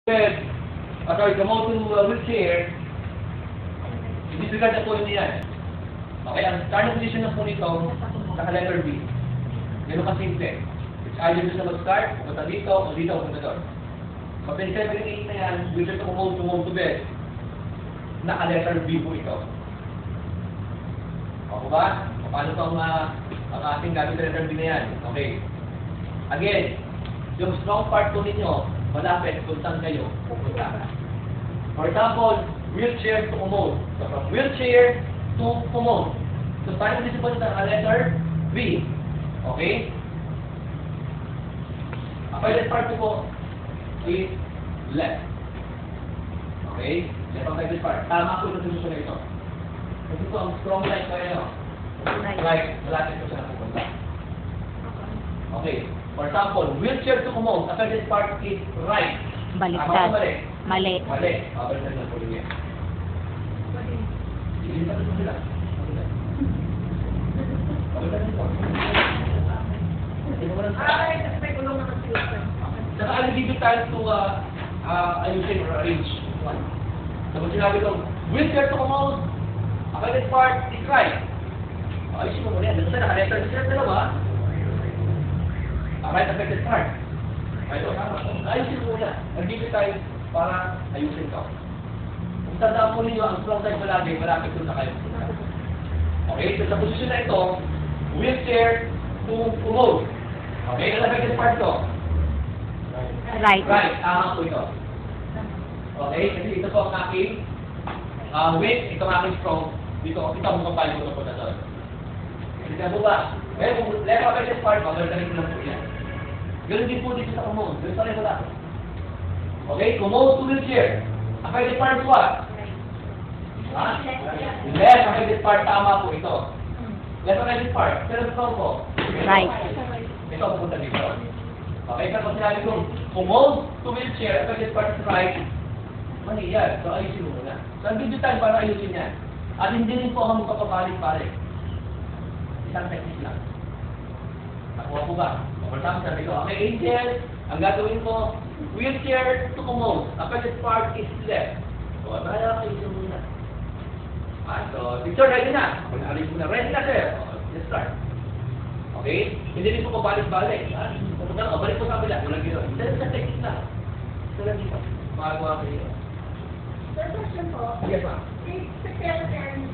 Sorry, come to wheelchair, disregard na po niyan. Okay, ang starting position na po nito, naka-letter B. Ganun ka-simple. It's either doon na mag-start, punta dito, o dito, punta doon. Pag 7 and 8 na yan, wheelchair to move to bed, naka-letter B po ito. O ba? Paano po ang ating gamit na letter B na yan? Okay. Again, yung strong part po ninyo, malapit kung saan kayo pupunta. For example, wheelchair to commode. So from wheelchair to commode. So starting position po nito ang letter B. Okay? Ang pilot part po is left. Okay? Left ang pilot part. Tama po yung position na ito. Kasi po ang strong line ko yun. Right. Malapit po siya na pupunta. Okay. For example, wheelchair to commode, the pilot part is right. Baliktad. Mali. Mali. Baliktad na po rin yan. Hindi pa rin sila. Saka I'll give you time to ayusin or arrange one. Tapos sinabi ko, wheelchair to commode, the pilot part is right. Ayusin mo muna yan. Dito sa naka-letter na sila dalawa, right affected part. Ayusin mo muna. Nag-give tayo para ayusin ka. Kung tandaan po ninyo, ang strong side palagi, malapit doon na kayo. Okay, so sa posisyon na ito, wheelchair to commode. Okay, ang affected part ito. Right. Right, tama po ito. Okay, kasi ito po ang aking weight, ito ang aking strong. Ito ang kapal ko po na doon. Kasi po ba? Kaya kung left affected part, magagaling ko lang po yan. Ganun din po dito sa commode. Ganun pa rin wala. Okay, commode to wheelchair. Affected part what? Ha? Left affected part, tama po ito. Left affected part, pero ito po. Right. Ito pupunta dito. Okay, pero kung sinabi ko, commode to wheelchair, affected part is right. Mali yan. So ayusin mo muna. So ang video time para ayusin yan. At hindi rin po ako magpapapalit-palit. Isang technique lang. Nakuha po ba? For example, sabi ko, okay, Angel, ang gagawin ko, wheelchair to commode. Affected part is left. So, bahala kayo sa muna. So, picture ready na. Kung naalis mo na, ready na sir. Let's start. Okay? Hindi rin po pabalik-balik. Balik po sa kabila. Walang gano'n. Hindi sa technique na. Ito lang dito. Makagawa kayo. Sir, question po. Yes, ma'am. Si secretary